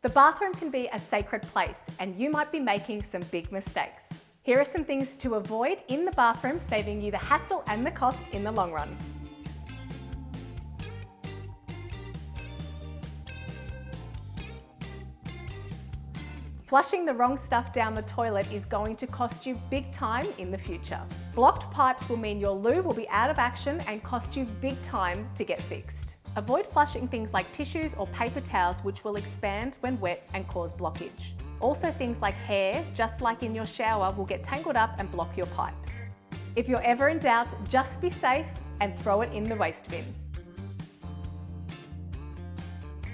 The bathroom can be a sacred place, and you might be making some big mistakes. Here are some things to avoid in the bathroom, saving you the hassle and the cost in the long run. Flushing the wrong stuff down the toilet is going to cost you big time in the future. Blocked pipes will mean your loo will be out of action and cost you big time to get fixed. Avoid flushing things like tissues or paper towels, which will expand when wet and cause blockage. Also, things like hair, just like in your shower, will get tangled up and block your pipes. If you're ever in doubt, just be safe and throw it in the waste bin.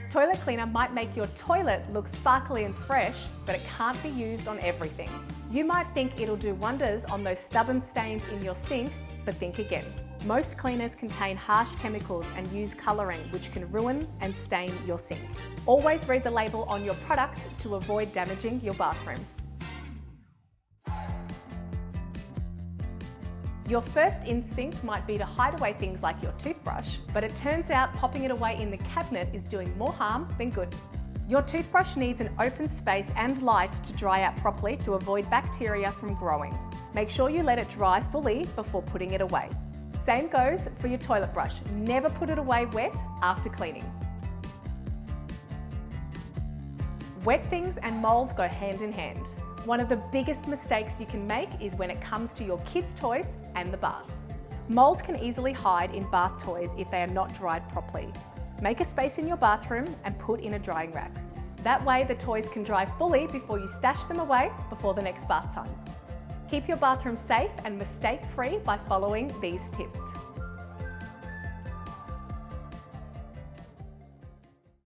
Toilet cleaner might make your toilet look sparkly and fresh, but it can't be used on everything. You might think it'll do wonders on those stubborn stains in your sink, but think again. Most cleaners contain harsh chemicals and use colouring, which can ruin and stain your sink. Always read the label on your products to avoid damaging your bathroom. Your first instinct might be to hide away things like your toothbrush, but it turns out popping it away in the cabinet is doing more harm than good. Your toothbrush needs an open space and light to dry out properly to avoid bacteria from growing. Make sure you let it dry fully before putting it away. Same goes for your toilet brush. Never put it away wet after cleaning. Wet things and mold go hand in hand. One of the biggest mistakes you can make is when it comes to your kids' toys and the bath. Mold can easily hide in bath toys if they are not dried properly. Make a space in your bathroom and put in a drying rack. That way the toys can dry fully before you stash them away before the next bath time. Keep your bathroom safe and mistake-free by following these tips.